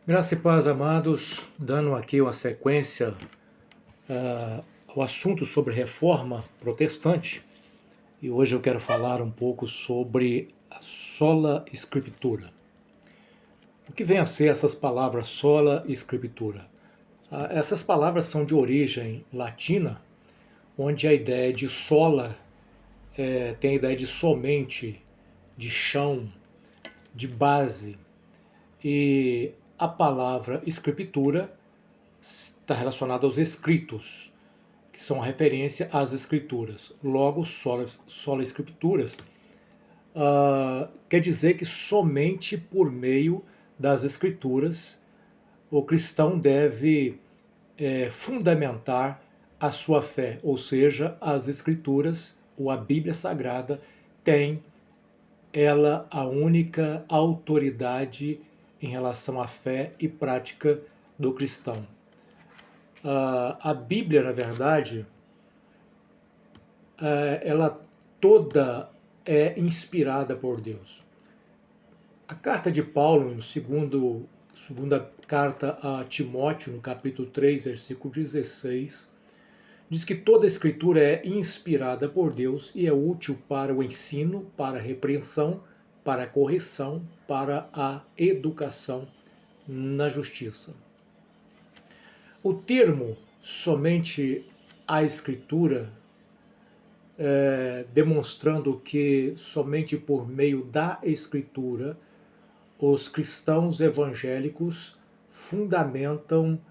Graça e paz, amados, dando aqui uma sequência ao assunto sobre reforma protestante. E hoje eu quero falar um pouco sobre a sola scriptura. O que vem a ser essas palavras sola scriptura? Essas palavras são de origem latina, onde a ideia de sola tem a ideia de somente, de chão, de base. E a palavra escritura está relacionada aos escritos, que são a referência às escrituras. Logo, sola escrituras quer dizer que somente por meio das escrituras o cristão deve fundamentar a sua fé, ou seja, as escrituras ou a Bíblia Sagrada tem ela a única autoridade em relação à fé e prática do cristão. A Bíblia, na verdade, ela toda é inspirada por Deus. A carta de Paulo, no segunda carta a Timóteo, no capítulo 3, versículo 16, diz que toda a escritura é inspirada por Deus e é útil para o ensino, para a repreensão, para a correção, para a educação na justiça. O termo somente a escritura, demonstrando que somente por meio da escritura os cristãos evangélicos fundamentam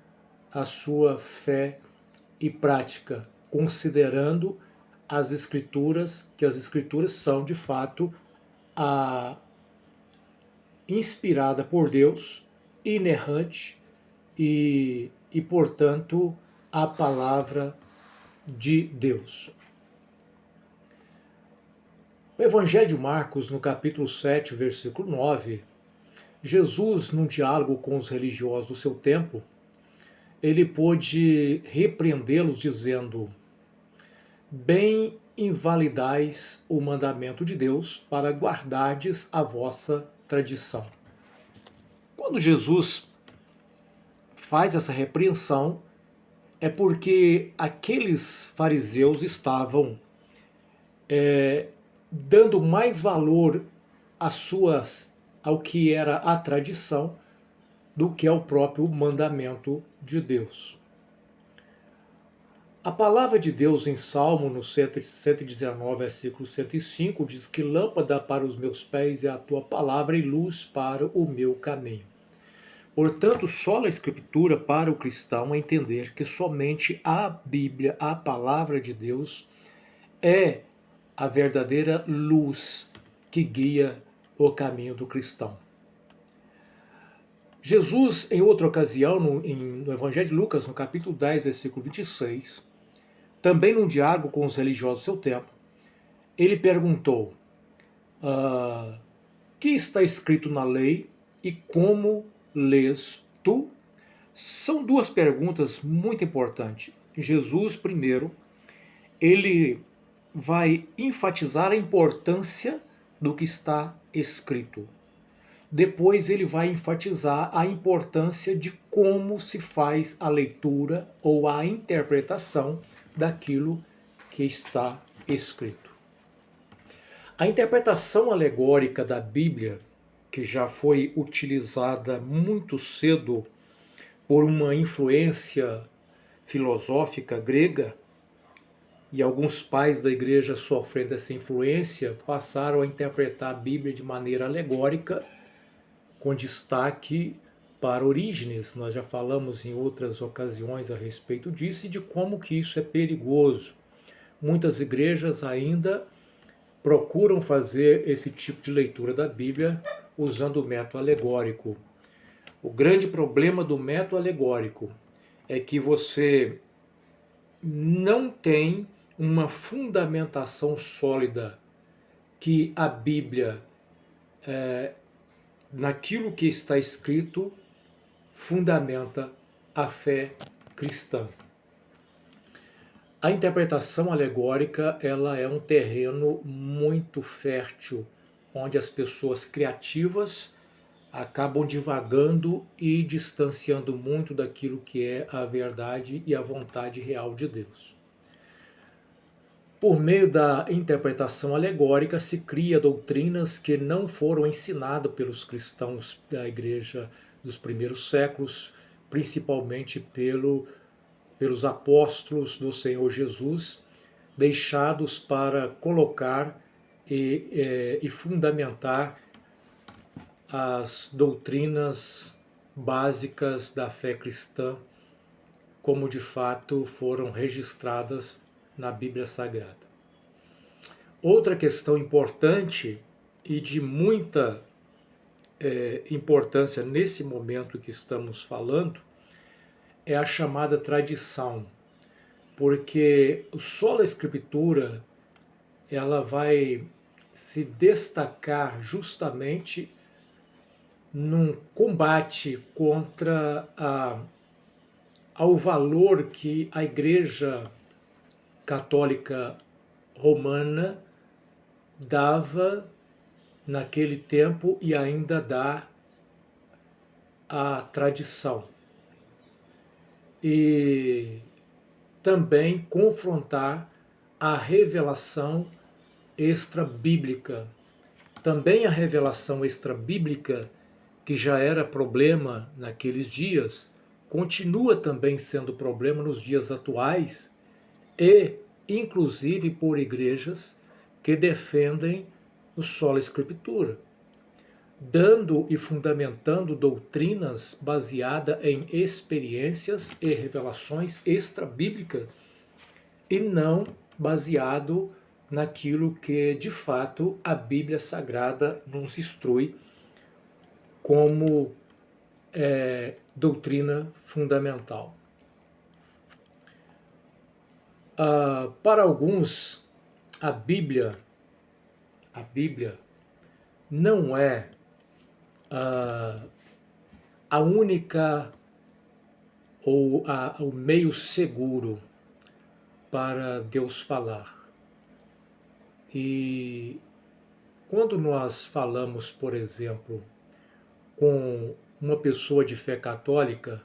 a sua fé e prática, considerando as escrituras, que as escrituras são de fato inspirada por Deus, inerrante e portanto, a palavra de Deus. O Evangelho de Marcos, no capítulo 7, versículo 9, Jesus, num diálogo com os religiosos do seu tempo, ele pôde repreendê-los dizendo: bem invalidais o mandamento de Deus para guardardes a vossa tradição. Quando Jesus faz essa repreensão, é porque aqueles fariseus estavam dando mais valor ao que era a tradição do que ao próprio mandamento de Deus. A palavra de Deus em Salmo, no 119, versículo 105, diz que lâmpada para os meus pés é a tua palavra e luz para o meu caminho. Portanto, sola escritura para o cristão é entender que somente a Bíblia, a palavra de Deus, é a verdadeira luz que guia o caminho do cristão. Jesus, em outra ocasião, no Evangelho de Lucas, no capítulo 10, versículo 26, também num diálogo com os religiosos do seu tempo, ele perguntou: que está escrito na lei e como lês tu? São duas perguntas muito importantes. Jesus, primeiro, ele vai enfatizar a importância do que está escrito. Depois ele vai enfatizar a importância de como se faz a leitura ou a interpretação daquilo que está escrito. A interpretação alegórica da Bíblia, que já foi utilizada muito cedo por uma influência filosófica grega, e alguns pais da igreja, sofrendo essa influência, passaram a interpretar a Bíblia de maneira alegórica, com destaque para Orígenes. Nós já falamos em outras ocasiões a respeito disso e de como que isso é perigoso. Muitas igrejas ainda procuram fazer esse tipo de leitura da Bíblia usando o método alegórico. O grande problema do método alegórico é que você não tem uma fundamentação sólida que a Bíblia, naquilo que está escrito, fundamenta a fé cristã. A interpretação alegórica, ela é um terreno muito fértil, onde as pessoas criativas acabam divagando e distanciando muito daquilo que é a verdade e a vontade real de Deus. Por meio da interpretação alegórica, se cria doutrinas que não foram ensinadas pelos cristãos da igreja dos primeiros séculos, principalmente pelos apóstolos do Senhor Jesus, deixados para colocar e fundamentar as doutrinas básicas da fé cristã, como de fato foram registradas na Bíblia Sagrada. Outra questão importante e de muita importância nesse momento que estamos falando é a chamada tradição, porque só a Escritura ela vai se destacar justamente num combate contra ao valor que a Igreja Católica Romana dava naquele tempo e ainda dá à tradição. E também confrontar a revelação extrabíblica. Também a revelação extrabíblica, que já era problema naqueles dias, continua também sendo problema nos dias atuais e, inclusive, por igrejas que defendem o sola escritura, dando e fundamentando doutrinas baseadas em experiências e revelações extrabíblicas e não baseado naquilo que, de fato, a Bíblia Sagrada nos instrui como doutrina fundamental. Para alguns, a Bíblia não é a única ou o meio seguro para Deus falar. E quando nós falamos, por exemplo, com uma pessoa de fé católica,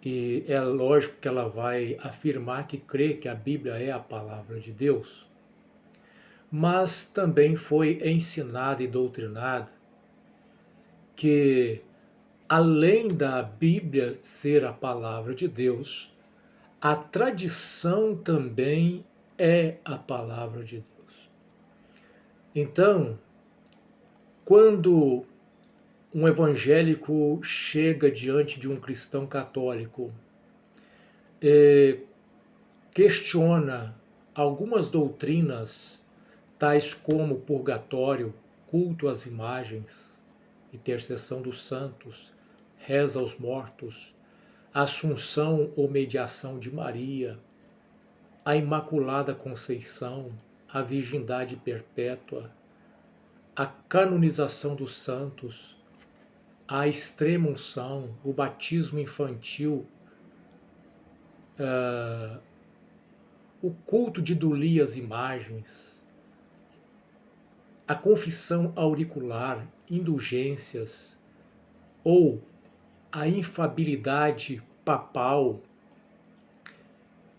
e é lógico que ela vai afirmar que crê que a Bíblia é a palavra de Deus, mas também foi ensinada e doutrinada que, além da Bíblia ser a palavra de Deus, a tradição também é a palavra de Deus. Então, quando um evangélico chega diante de um cristão católico e questiona algumas doutrinas, tais como purgatório, culto às imagens, intercessão dos santos, reza aos mortos, assunção ou mediação de Maria, a Imaculada Conceição, a virgindade perpétua, a canonização dos santos, a extrema-unção, o batismo infantil, o culto de idolia às imagens, a confissão auricular, indulgências, ou a infabilidade papal.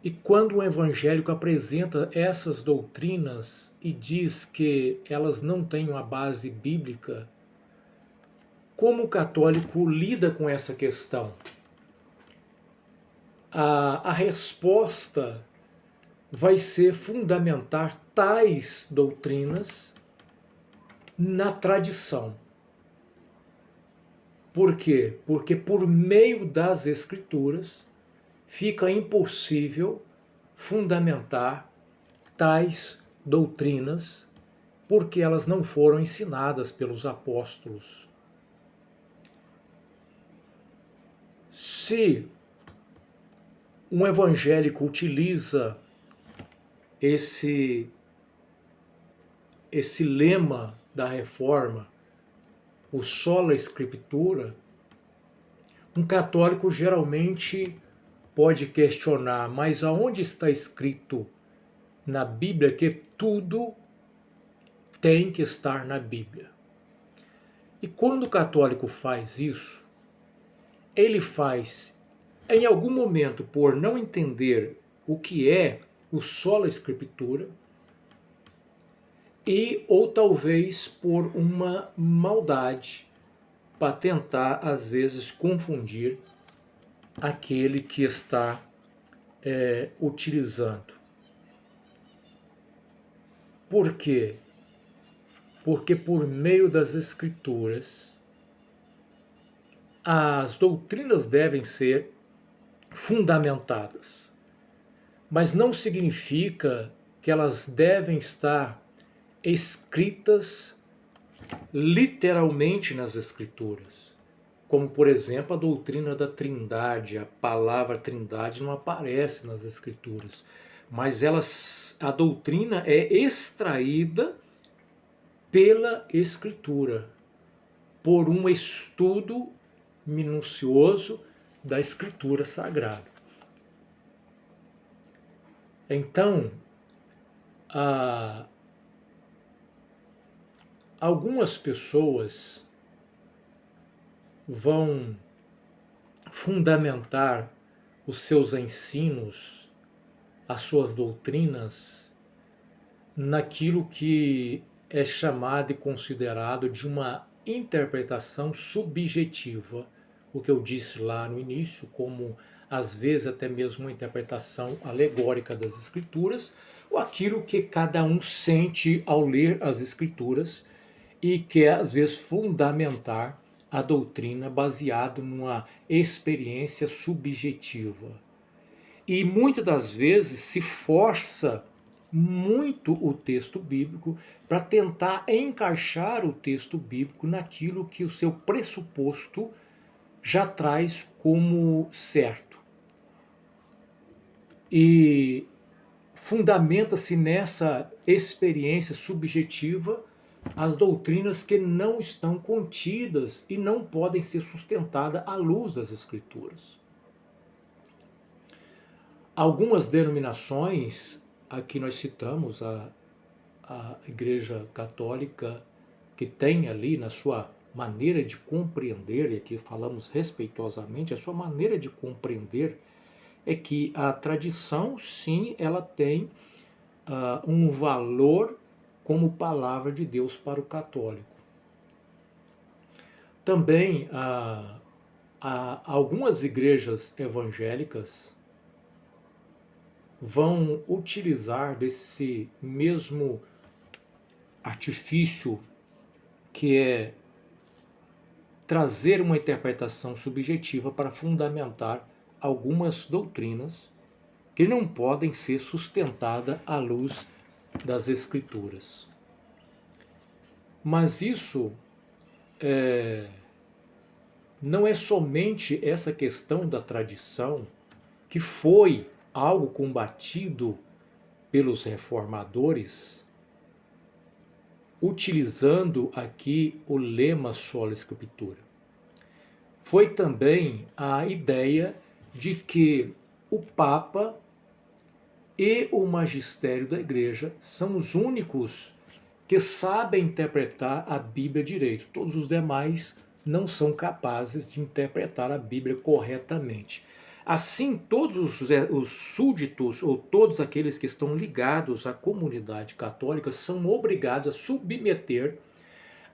E quando o evangélico apresenta essas doutrinas e diz que elas não têm uma base bíblica, como o católico lida com essa questão? A resposta vai ser fundamentar tais doutrinas na tradição. Por quê? Porque por meio das Escrituras fica impossível fundamentar tais doutrinas, porque elas não foram ensinadas pelos apóstolos. Se um evangélico utiliza esse lema da reforma, o sola escritura, um católico geralmente pode questionar, mas aonde está escrito na Bíblia que tudo tem que estar na Bíblia? E quando o católico faz isso, ele faz, em algum momento, por não entender o que é o sola escritura, e ou talvez por uma maldade, para tentar, às vezes, confundir aquele que está utilizando. Por quê? Porque por meio das Escrituras, as doutrinas devem ser fundamentadas, mas não significa que elas devem estar escritas literalmente nas Escrituras. Como, por exemplo, a doutrina da Trindade, a palavra Trindade não aparece nas Escrituras, mas a doutrina é extraída pela Escritura, por um estudo minucioso da Escritura Sagrada. Então, algumas pessoas vão fundamentar os seus ensinos, as suas doutrinas, naquilo que é chamado e considerado de uma interpretação subjetiva, o que eu disse lá no início, como às vezes até mesmo uma interpretação alegórica das Escrituras, ou aquilo que cada um sente ao ler as Escrituras e quer às vezes fundamentar a doutrina baseado numa experiência subjetiva. E muitas das vezes se força muito o texto bíblico para tentar encaixar o texto bíblico naquilo que o seu pressuposto já traz como certo. E fundamenta-se nessa experiência subjetiva as doutrinas que não estão contidas e não podem ser sustentadas à luz das Escrituras. Algumas denominações, aqui nós citamos a Igreja Católica, que tem ali na sua maneira de compreender, e aqui falamos respeitosamente, a sua maneira de compreender é que a tradição, sim, ela tem um valor como palavra de Deus para o católico. Também algumas igrejas evangélicas vão utilizar desse mesmo artifício que é trazer uma interpretação subjetiva para fundamentar algumas doutrinas que não podem ser sustentadas à luz das Escrituras. Mas isso não é somente essa questão da tradição, que foi algo combatido pelos reformadores, utilizando aqui o lema sola escritura. Foi também a ideia de que o Papa e o magistério da Igreja são os únicos que sabem interpretar a Bíblia direito. Todos os demais não são capazes de interpretar a Bíblia corretamente. Assim, todos os súditos ou todos aqueles que estão ligados à comunidade católica são obrigados a submeter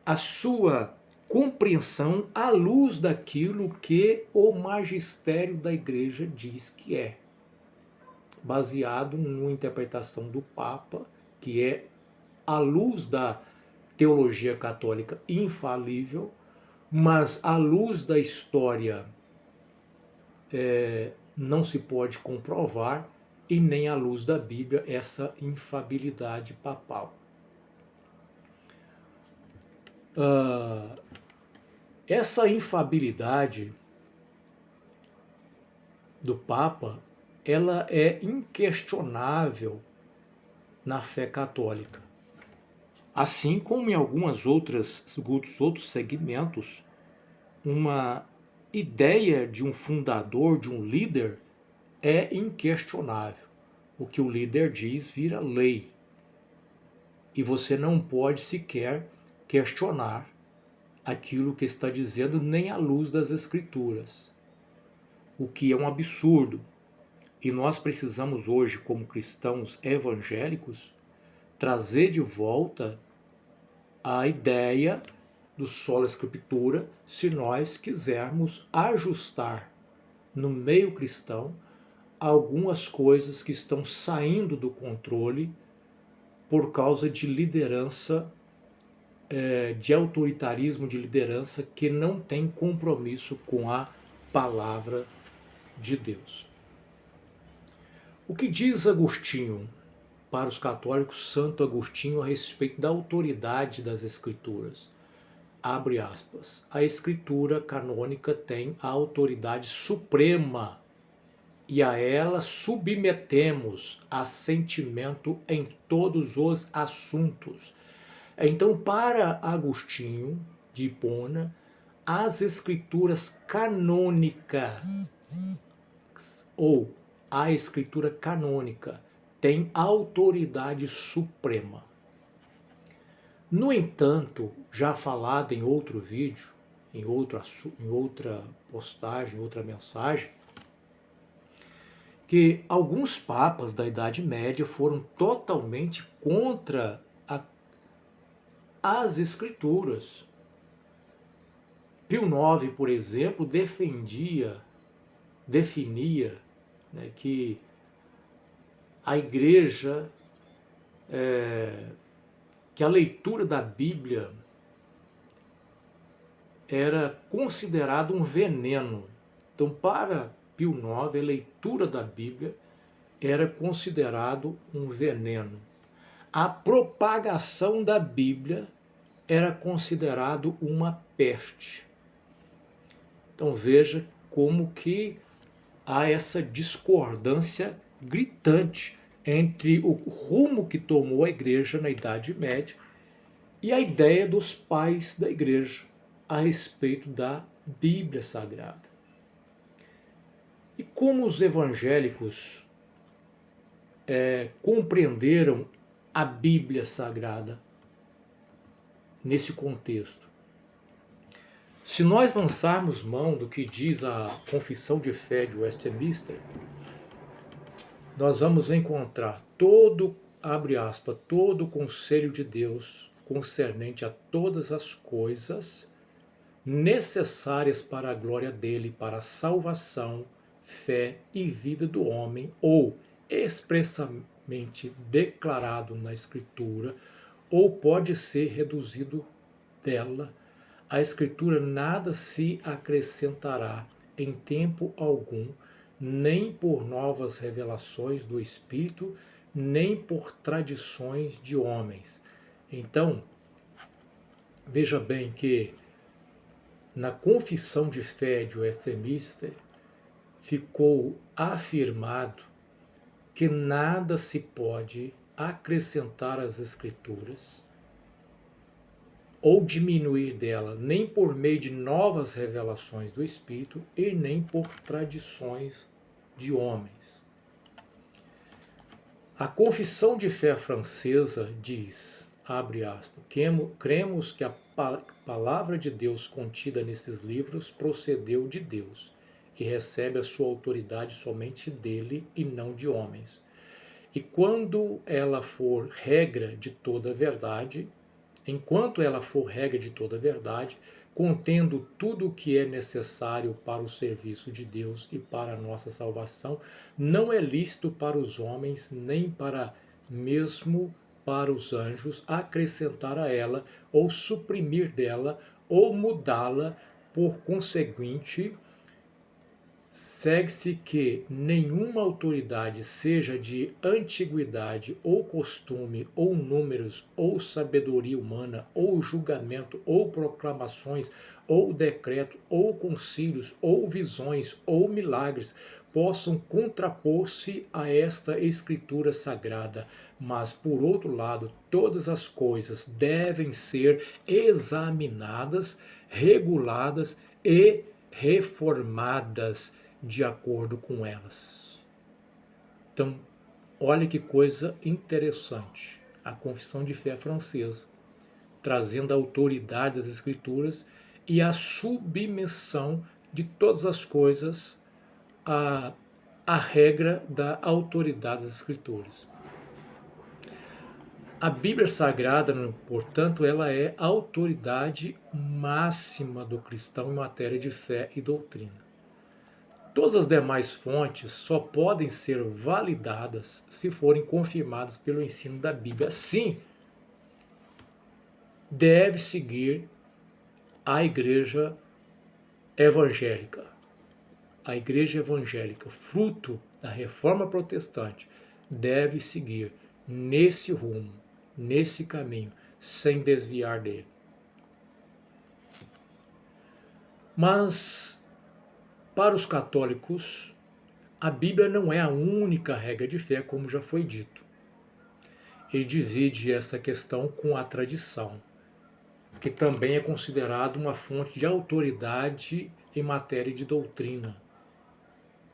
a sua compreensão à luz daquilo que o magistério da Igreja diz que é, baseado numa interpretação do Papa, que é à luz da teologia católica infalível, mas à luz da história não se pode comprovar, e nem à luz da Bíblia essa infabilidade papal. Essa infabilidade do Papa, ela é inquestionável na fé católica. Assim como em alguns outros segmentos, uma ideia de um fundador, de um líder, é inquestionável. O que o líder diz vira lei. E você não pode sequer questionar aquilo que está dizendo nem à luz das Escrituras, o que é um absurdo. E nós precisamos hoje, como cristãos evangélicos, trazer de volta a ideia do sola escritura, se nós quisermos ajustar no meio cristão algumas coisas que estão saindo do controle por causa de liderança, de autoritarismo de liderança que não tem compromisso com a palavra de Deus. O que diz Agostinho, para os católicos, Santo Agostinho, a respeito da autoridade das Escrituras? Abre aspas. A Escritura canônica tem a autoridade suprema e a ela submetemos assentimento em todos os assuntos. Então, para Agostinho de Hipona, as Escrituras canônicas ou a Escritura canônica tem autoridade suprema. No entanto, já falado em outro vídeo, em outra postagem, outra mensagem, que alguns papas da Idade Média foram totalmente contra as Escrituras. Pio IX, por exemplo, definia, né, que a Igreja, que a leitura da Bíblia era considerado um veneno. Então, para Pio IX, a leitura da Bíblia era considerado um veneno. A propagação da Bíblia era considerado uma peste. Então veja como que há essa discordância gritante entre o rumo que tomou a Igreja na Idade Média e a ideia dos pais da Igreja a respeito da Bíblia Sagrada. E como os evangélicos compreenderam a Bíblia Sagrada nesse contexto? Se nós lançarmos mão do que diz a Confissão de Fé de Westminster, nós vamos encontrar todo, abre aspas, todo o conselho de Deus concernente a todas as coisas necessárias para a glória dele, para a salvação, fé e vida do homem, ou expressamente declarado na Escritura, ou pode ser reduzido dela. A Escritura nada se acrescentará em tempo algum, nem por novas revelações do Espírito, nem por tradições de homens. Então, veja bem que na Confissão de Fé de Westminster ficou afirmado que nada se pode acrescentar às Escrituras ou diminuir dela, nem por meio de novas revelações do Espírito e nem por tradições de homens. A Confissão de Fé francesa diz, abre aspas, cremos que a palavra de Deus contida nesses livros procedeu de Deus e recebe a sua autoridade somente dele e não de homens. E quando ela for regra de toda a verdade, enquanto ela for regra de toda a verdade, contendo tudo o que é necessário para o serviço de Deus e para a nossa salvação, não é lícito para os homens, nem para mesmo para os anjos, acrescentar a ela, ou suprimir dela, ou mudá-la. Por conseguinte, segue-se que nenhuma autoridade, seja de antiguidade, ou costume, ou números, ou sabedoria humana, ou julgamento, ou proclamações, ou decreto, ou concílios, ou visões, ou milagres, possam contrapor-se a esta Escritura Sagrada. Mas, por outro lado, todas as coisas devem ser examinadas, reguladas e reformadas de acordo com elas. Então, olha que coisa interessante. A Confissão de Fé francesa, trazendo a autoridade das Escrituras e a submissão de todas as coisas à regra da autoridade das Escrituras. A Bíblia Sagrada, portanto, ela é a autoridade máxima do cristão em matéria de fé e doutrina. Todas as demais fontes só podem ser validadas se forem confirmadas pelo ensino da Bíblia. Assim, deve seguir a Igreja Evangélica. A Igreja Evangélica, fruto da Reforma Protestante, deve seguir nesse rumo, nesse caminho, sem desviar dele. Mas, para os católicos, a Bíblia não é a única regra de fé, como já foi dito. Ele divide essa questão com a tradição, que também é considerado uma fonte de autoridade em matéria de doutrina,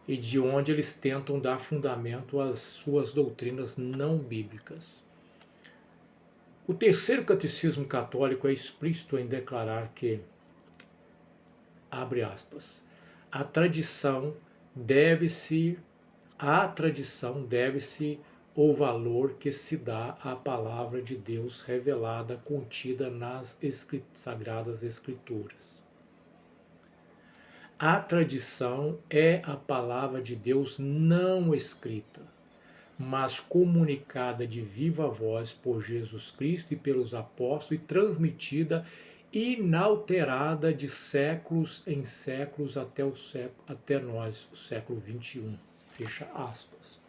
e de onde eles tentam dar fundamento às suas doutrinas não bíblicas. O terceiro catecismo católico é explícito em declarar que, abre aspas, a tradição deve-se o valor que se dá à palavra de Deus revelada, contida nas Sagradas Escrituras. A tradição é a palavra de Deus não escrita, mas comunicada de viva voz por Jesus Cristo e pelos apóstolos e transmitida inalterada de séculos em séculos até nós, o século XXI. Fecha aspas.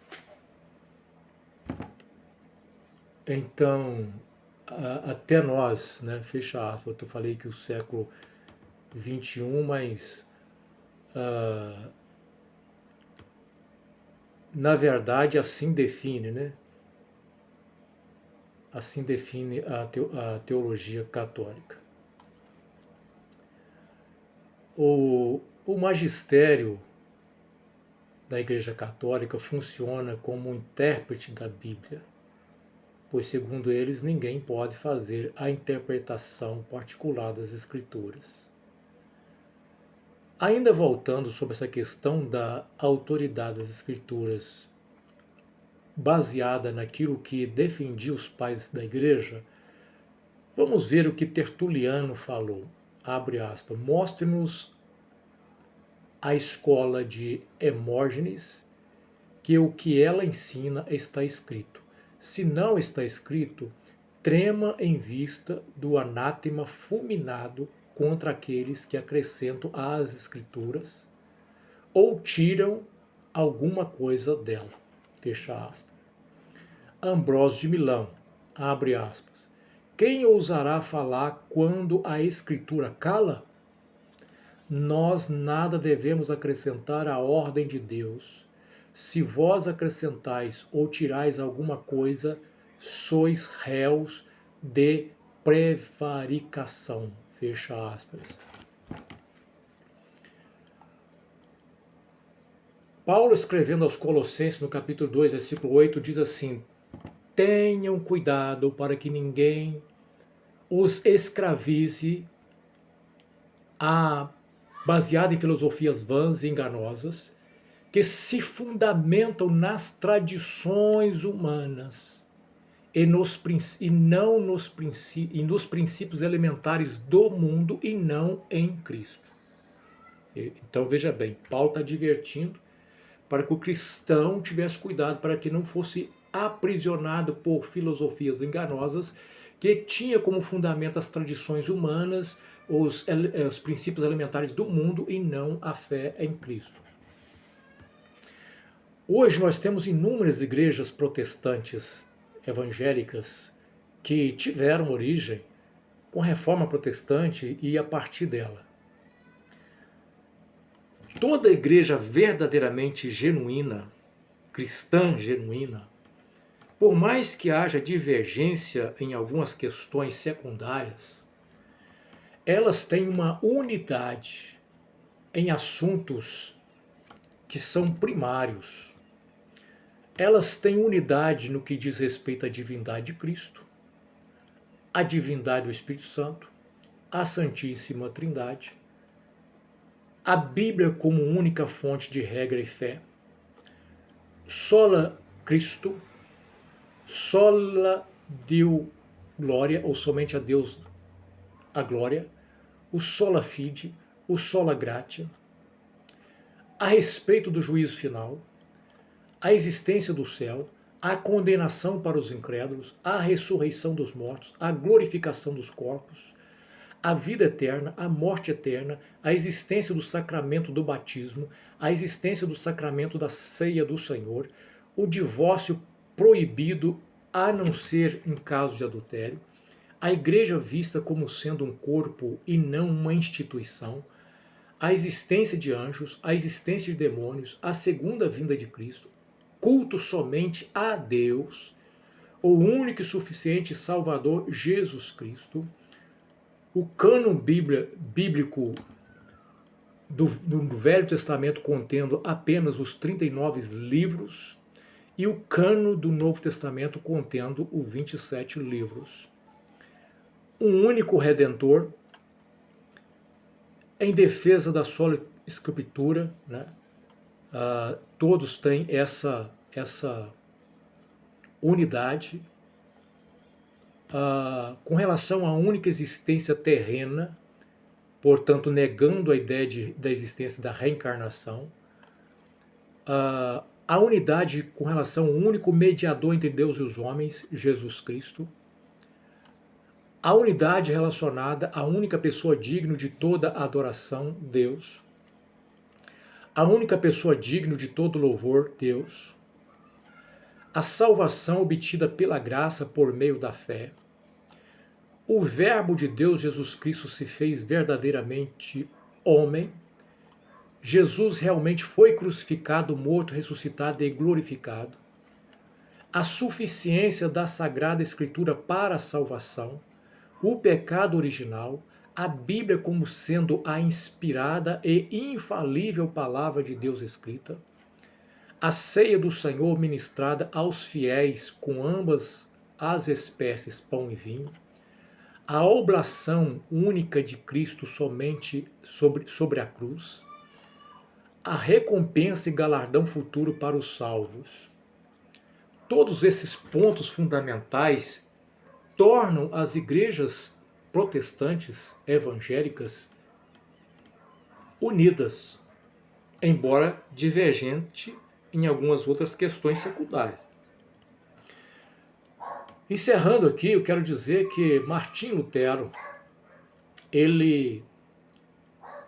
Então, até nós, né, fecha aspas, eu falei que o século XXI, mas na verdade assim define, né? Assim define a teologia católica. O magistério da Igreja Católica funciona como um intérprete da Bíblia, pois, segundo eles, ninguém pode fazer a interpretação particular das Escrituras. Ainda voltando sobre essa questão da autoridade das Escrituras, baseada naquilo que defendia os pais da Igreja, vamos ver o que Tertuliano falou. Abre aspas, mostre-nos a escola de Hermógenes, que o que ela ensina está escrito. Se não está escrito, trema em vista do anátema fulminado contra aqueles que acrescentam às Escrituras ou tiram alguma coisa dela. Fecha aspas. Ambrósio de Milão, abre aspas. Quem ousará falar quando a Escritura cala? Nós nada devemos acrescentar à ordem de Deus. Se vós acrescentais ou tirais alguma coisa, sois réus de prevaricação. Fecha aspas. Paulo, escrevendo aos Colossenses, no capítulo 2, versículo 8, diz assim: tenham cuidado para que ninguém os escravize baseado em filosofias vãs e enganosas, que se fundamentam nas tradições humanas e nos princípios elementares do mundo e não em Cristo. Então veja bem, Paulo está advertindo para que o cristão tivesse cuidado para que não fosse aprisionado por filosofias enganosas que tinha como fundamento as tradições humanas, os princípios elementares do mundo e não a fé em Cristo. Hoje nós temos inúmeras igrejas protestantes evangélicas que tiveram origem com a reforma protestante e a partir dela. Toda igreja verdadeiramente genuína, cristã genuína, por mais que haja divergência em algumas questões secundárias, elas têm uma unidade em assuntos que são primários. Elas têm unidade no que diz respeito à divindade de Cristo, à divindade do Espírito Santo a Santíssima Trindade, a Bíblia como única fonte de regra e fé, sola Cristo, sola Deo Glória, ou somente a Deus a glória, o sola fide, o sola gratia, a respeito do juízo final, a existência do céu, a condenação para os incrédulos, a ressurreição dos mortos, a glorificação dos corpos, a vida eterna, a morte eterna, a existência do sacramento do batismo, a existência do sacramento da ceia do Senhor, o divórcio proibido a não ser em caso de adultério, a igreja vista como sendo um corpo e não uma instituição, a existência de anjos, a existência de demônios, a segunda vinda de Cristo, culto somente a Deus, o único e suficiente Salvador Jesus Cristo, o cânon bíblico do Velho Testamento contendo apenas os 39 livros e o cânon do Novo Testamento contendo os 27 livros. Um único Redentor, em defesa da sola Escritura, né? Todos têm essa unidade. Com relação à única existência terrena, portanto negando a ideia da existência da reencarnação, a unidade com relação ao único mediador entre Deus e os homens, Jesus Cristo, a unidade relacionada à única pessoa digna de toda adoração, Deus, a única pessoa digna de todo louvor, Deus, a salvação obtida pela graça por meio da fé, o Verbo de Deus, Jesus Cristo, se fez verdadeiramente homem, Jesus realmente foi crucificado, morto, ressuscitado e glorificado, a suficiência da Sagrada Escritura para a salvação, o pecado original, a Bíblia como sendo a inspirada e infalível palavra de Deus escrita, a ceia do Senhor ministrada aos fiéis com ambas as espécies pão e vinho, a oblação única de Cristo somente sobre a cruz, a recompensa e galardão futuro para os salvos. Todos esses pontos fundamentais tornam as igrejas protestantes evangélicas unidas, embora divergente em algumas outras questões secundárias. Encerrando aqui, eu quero dizer que Martim Lutero, ele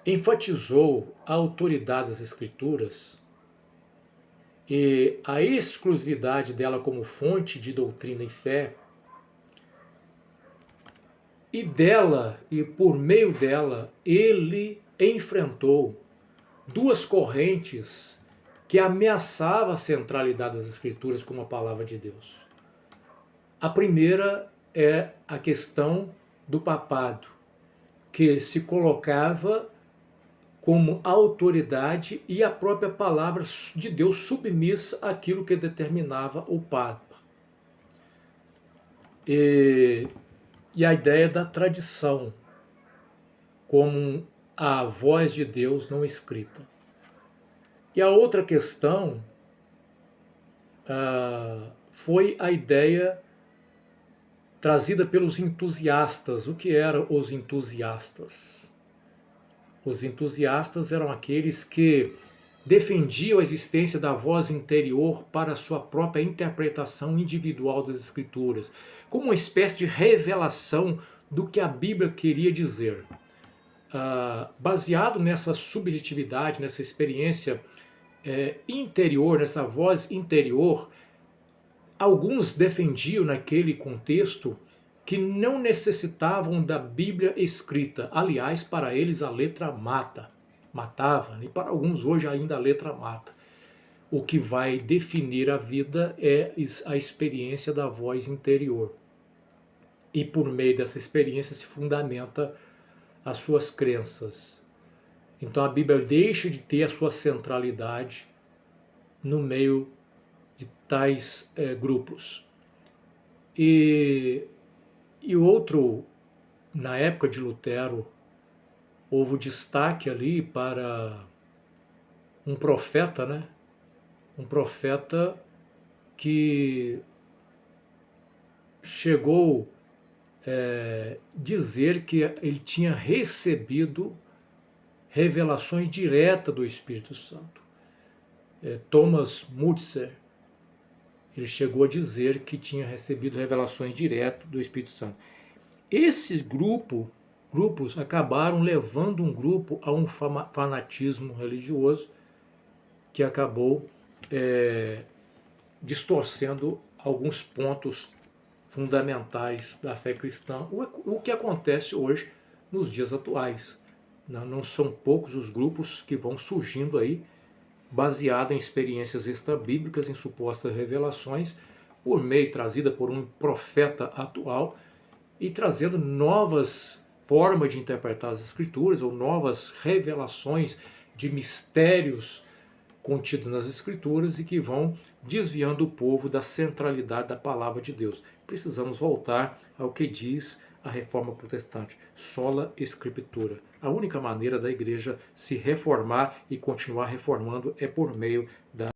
enfatizou a autoridade das Escrituras e a exclusividade dela como fonte de doutrina e fé, e dela, e por meio dela, ele enfrentou duas correntes que ameaçavam a centralidade das Escrituras como a palavra de Deus. A primeira é a questão do papado, que se colocava como autoridade e a própria palavra de Deus submissa àquilo que determinava o Papa. E a ideia da tradição como a voz de Deus não escrita. E a outra questão foi a ideia trazida pelos entusiastas. O que eram os entusiastas? Os entusiastas eram aqueles que defendiam a existência da voz interior para a sua própria interpretação individual das Escrituras, como uma espécie de revelação do que a Bíblia queria dizer. Baseado nessa subjetividade, nessa experiência interior, nessa voz interior, alguns defendiam naquele contexto que não necessitavam da Bíblia escrita. Aliás, para eles a letra matava, e para alguns hoje ainda a letra mata. O que vai definir a vida é a experiência da voz interior. E por meio dessa experiência se fundamenta as suas crenças. Então a Bíblia deixa de ter a sua centralidade no meio de tais grupos. E outro na época de Lutero, houve destaque ali para um profeta, né? Um profeta que chegou a dizer que ele tinha recebido revelações diretas do Espírito Santo. Thomas Mützer, ele chegou a dizer que tinha recebido revelações diretas do Espírito Santo. Esses grupos acabaram levando um grupo a um fanatismo religioso que acabou distorcendo alguns pontos fundamentais da fé cristã, o que acontece hoje nos dias atuais. Não são poucos os grupos que vão surgindo aí, baseado em experiências extrabíblicas, em supostas revelações, por meio trazida por um profeta atual, e trazendo novas formas de interpretar as Escrituras, ou novas revelações de mistérios contidos nas Escrituras e que vão desviando o povo da centralidade da palavra de Deus. Precisamos voltar ao que diz a Reforma Protestante, sola Escritura. A única maneira da igreja se reformar e continuar reformando é por meio da